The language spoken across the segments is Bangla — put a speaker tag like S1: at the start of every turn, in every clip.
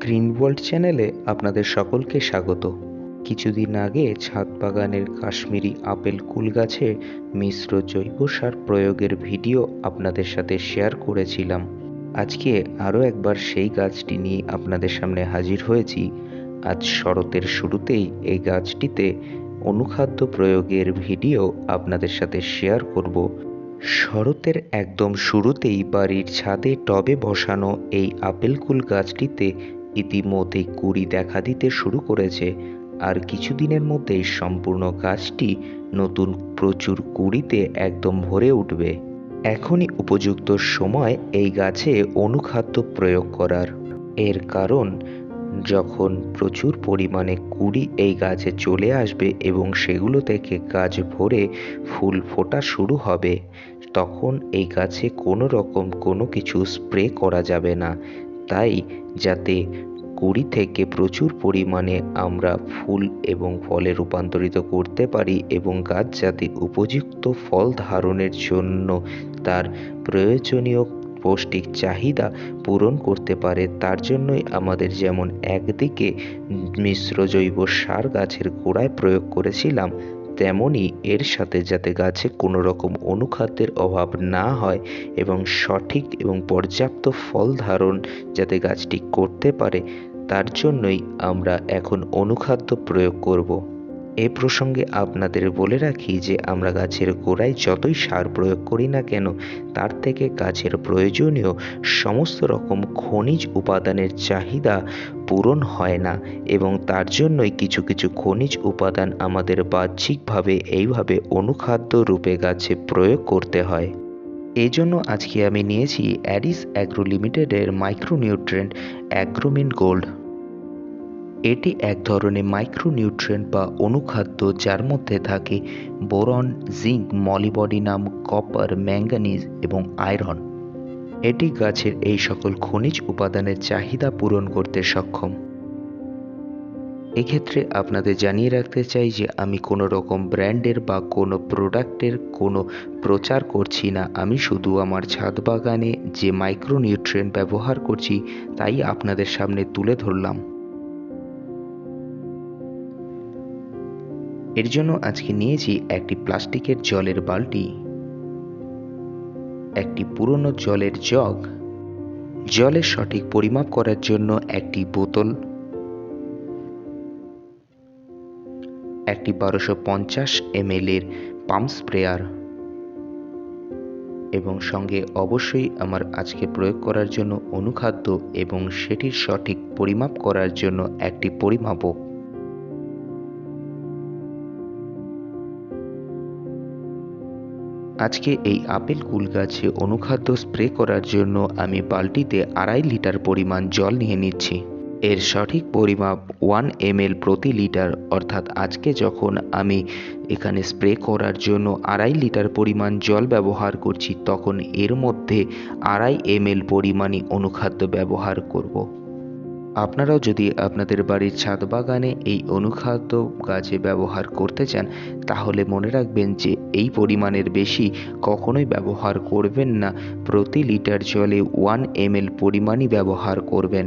S1: গ্রিনওয়ার্ল্ড চ্যানেলে আপনাদের সকলকে স্বাগত। কিছুদিন আগে ছাদ বাগানের কাশ্মীরি আপেল কুল গাছে মিশ্র জৈব সার প্রয়োগের ভিডিও আপনাদের সাথে শেয়ার করেছিলাম। আজকে আরও একবার সেই গাছটি নিয়ে আপনাদের সামনে হাজির হয়েছি। আজ শরতের শুরুতেই এই গাছটিতে অনুখাদ্য প্রয়োগের ভিডিও আপনাদের সাথে শেয়ার করব। শরতের একদম শুরুতেই বাড়ির ছাদে টবে বসানো এই আপেল কুল গাছটিতে ইতিমধ্যে কুঁড়ি দেখা দিতে শুরু করেছে, আর কিছুদিনের মধ্যেই সম্পূর্ণ গাছটি নতুন প্রচুর কুঁড়িতে একদম ভরে উঠবে। এখনই উপযুক্ত সময় এই গাছে অনুখাদ্য প্রয়োগ করার। এর কারণ, যখন প্রচুর পরিমাণে কুঁড়ি এই গাছে চলে আসবে এবং সেগুলো থেকে গাছ ভরে ফুল ফোটা শুরু হবে, তখন এই গাছে কোনো কিছু স্প্রে করা যাবে না। তাই যাতে কুঁড়ি থেকে প্রচুর পরিমাণে আমরা ফুল এবং ফলে রূপান্তরিত করতে পারি এবং গাছ যাতে উপযুক্ত ফল ধারণের জন্য তার প্রয়োজনীয় পৌষ্টিক চাহিদা পূরণ করতে পারে, তার জন্যই আমাদের যেমন একদিকে মিশ্র জৈব সার গাছের গোড়ায় প্রয়োগ করেছিলাম, তেমনি এর সাথে যাতে গাছে কোনো রকম অনুখাদ্যের অভাব না হয় এবং সঠিক এবং পর্যাপ্ত ফল ধারণ যাতে গাছটি করতে পারে, তার জন্যই আমরা এখন অনুখাদ্য প্রয়োগ করব। এ প্রসঙ্গে আপনাদের বলে রাখি যে আমরা গাছের গোড়ায় যতই সার প্রয়োগ করি না কেন, তার থেকে গাছের প্রয়োজনীয় সমস্ত রকম খনিজ উপাদানের চাহিদা পূরণ হয় না, এবং তার জন্যই কিছু কিছু খনিজ উপাদান আমাদের বাহ্যিকভাবে এইভাবে অনুখাদ্য রূপে গাছে প্রয়োগ করতে হয়। এই জন্য আজকে আমি নিয়েছি অ্যাডিস অ্যাগ্রো লিমিটেডের মাইক্রোনিউট্রিয়েন্ট অ্যাগ্রোমিন গোল্ড। এটি এক ধরনের মাইক্রোনিউট্রিয়েন্ট বা অনুখাদ্য, যার মধ্যে থাকে boron, zinc, molybdenum, copper, manganese এবং আয়রন। এটি গাছের এই সকল খনিজ উপাদানের চাহিদা পূরণ করতে সক্ষম। এক্ষেত্রে আপনাদের জানিয়ে রাখতে চাই যে আমি কোনো রকম ব্র্যান্ডের বা কোনো প্রোডাক্টের কোনো প্রচার করছি না। আমি শুধু আমার ছাদ বাগানে যে মাইক্রোনিউট্রিয়েন্ট ব্যবহার করছি তাই আপনাদের সামনে তুলে ধরলাম। এর জন্য আজকে নিয়েছি একটি প্লাস্টিকের জলের বালতি, একটি পুরনো জলের জগ, জলের সঠিক পরিমাপ করার জন্য একটি বোতল, একটি 1250 ml এর পাম্প স্প্রেয়ার এবং সঙ্গে অবশ্যই আমার আজকে প্রয়োগ করার জন্য অনুখাদ্য এবং সেটির সঠিক পরিমাপ করার জন্য একটি পরিমাপক। আজকে এই আপেল কুল গাছে অনুখাদ্য স্প্রে করার জন্য আমি বালতিতে 2.5 লিটার পরিমাণ জল নিয়ে নিচ্ছি। এর সঠিক পরিমাপ 1 ml প্রতি লিটার, অর্থাৎ আজকে যখন আমি এখানে স্প্রে করার জন্য 2.5 লিটার পরিমাণ জল ব্যবহার করছি, তখন এর মধ্যে 2.5 ml পরিমাণই অনুখাদ্য ব্যবহার করব। আপনারাও যদি আপনাদের বাড়ির ছাদ বাগানে এই অনুখাদ্য গাছে ব্যবহার করতে চান, তাহলে মনে রাখবেন যে এই পরিমাণের বেশি কখনোই ব্যবহার করবেন না। প্রতি লিটার জলে 1 ml পরিমাণই ব্যবহার করবেন।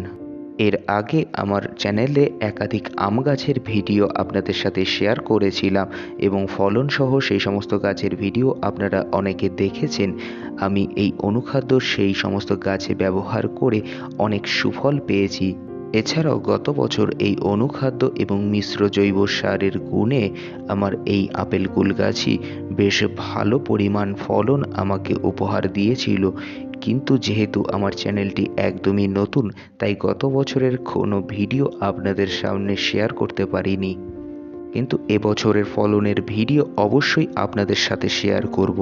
S1: এর আগে আমার চ্যানেলে একাধিক আম গাছের ভিডিও আপনাদের সাথে শেয়ার করেছিলাম এবং ফলনসহ সেই সমস্ত গাছের ভিডিও আপনারা অনেকে দেখেছেন। আমি এই অনুখাদ্য সেই সমস্ত গাছে ব্যবহার করে অনেক সুফল পেয়েছি। এছাড়াও গত বছর এই অনুখাদ্য এবং মিশ্র জৈব সারের গুণে আমার এই আপেল কুল গাছই বেশ ভালো পরিমাণ ফলন আমাকে উপহার দিয়েছিল। কিন্তু যেহেতু আমার চ্যানেলটি একদমই নতুন, তাই গত বছরের কোনো ভিডিও আপনাদের সামনে শেয়ার করতে পারিনি, কিন্তু এবছরের ফলনের ভিডিও অবশ্যই আপনাদের সাথে শেয়ার করব।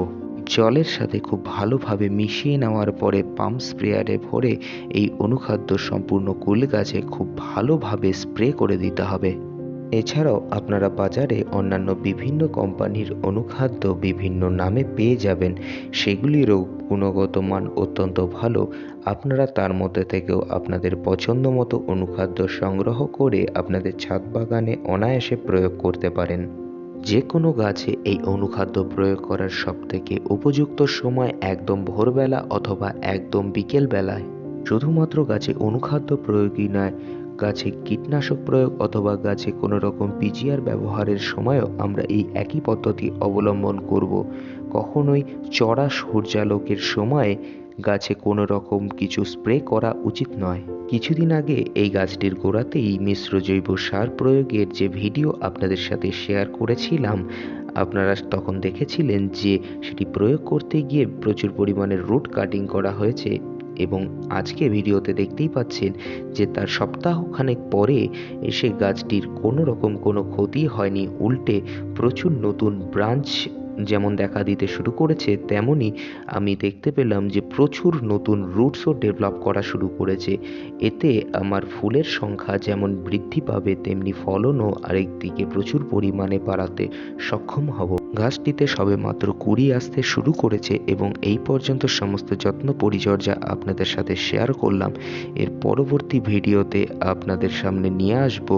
S1: জলের সাথে খুব ভালোভাবে মিশিয়ে নেওয়ার পরে পাম্প স্প্রেয়ারে ভরে এই অনুখাদ্য সম্পূর্ণ কুল গাছে খুব ভালোভাবে স্প্রে করে দিতে হবে। এছাড়াও আপনারা বাজারে অন্যান্য বিভিন্ন কোম্পানির অনুখাদ্য বিভিন্ন নামে পেয়ে যাবেন, সেগুলিরও গুণগত মান অত্যন্ত ভালো। আপনারা তার মধ্যে থেকেও আপনাদের পছন্দ মতো অনুখাদ্য সংগ্রহ করে আপনাদের ছাদ বাগানে অনায়াসে প্রয়োগ করতে পারেন। যে কোনো গাছে এই অনুখাদ্য প্রয়োগ করার সবথেকে উপযুক্ত সময় একদম ভোরবেলা অথবা একদম বিকেলবেলায়। শুধুমাত্র গাছে অনুখাদ্য প্রয়োগই নয়, গাছে কীটনাশক প্রয়োগ অথবা গাছে কোনো রকম পিজিআর ব্যবহারের সময়ও আমরা এই একই পদ্ধতি অবলম্বন করব। কখনোই চড়া সূর্যালোকের সময় গাছে কোনো রকম কিছু স্প্রে করা উচিত নয়। কিছুদিন আগে এই গাছটির গোড়াতেই মিশ্র জৈব সার প্রয়োগের যে ভিডিও আপনাদের সাথে শেয়ার করেছিলাম, আপনারা তখন দেখেছিলেন যে সেটি প্রয়োগ করতে গিয়ে প্রচুর পরিমাণে রুট কাটিং করা হয়েছে এবং আজকে ভিডিওতে দেখতেই পাচ্ছেন যে তার সপ্তাহখানেক পরে এসে গাছটির কোনো রকম কোনো ক্ষতি হয়নি, উল্টে প্রচুর নতুন ব্রাঞ্চ যেমন দেখা দিতে শুরু করেছে, তেমনি আমি দেখতে পেলাম যে প্রচুর নতুন রুটসও ডেভেলপ করা শুরু করেছে। এতে আমার ফুলের সংখ্যা যেমন বৃদ্ধি পাবে, তেমনি ফলনও আরেকদিকে প্রচুর পরিমাণে বাড়াতে সক্ষম হব। গাছটিতে সবে মাত্র কুঁড়ি আসতে শুরু করেছে এবং এই পর্যন্ত সমস্ত যত্ন পরিচর্যা আপনাদের সাথে শেয়ার করলাম। এর পরবর্তী ভিডিওতে আপনাদের সামনে নিয়ে আসব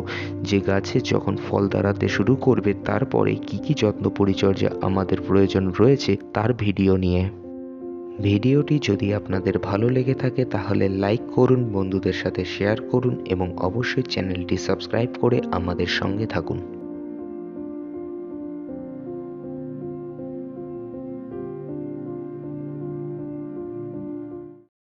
S1: যে গাছে যখন ফল দাঁড়াতে শুরু করবে তারপরে কি কি যত্ন পরিচর্যা আমাদের প্রয়োজন রয়েছে তার ভিডিও নিয়ে। ভিডিওটি যদি আপনাদের ভালো লেগে থাকে তাহলে লাইক করুন, বন্ধুদের সাথে শেয়ার করুন এবং অবশ্যই চ্যানেলটি সাবস্ক্রাইব করে আমাদের সঙ্গে থাকুন।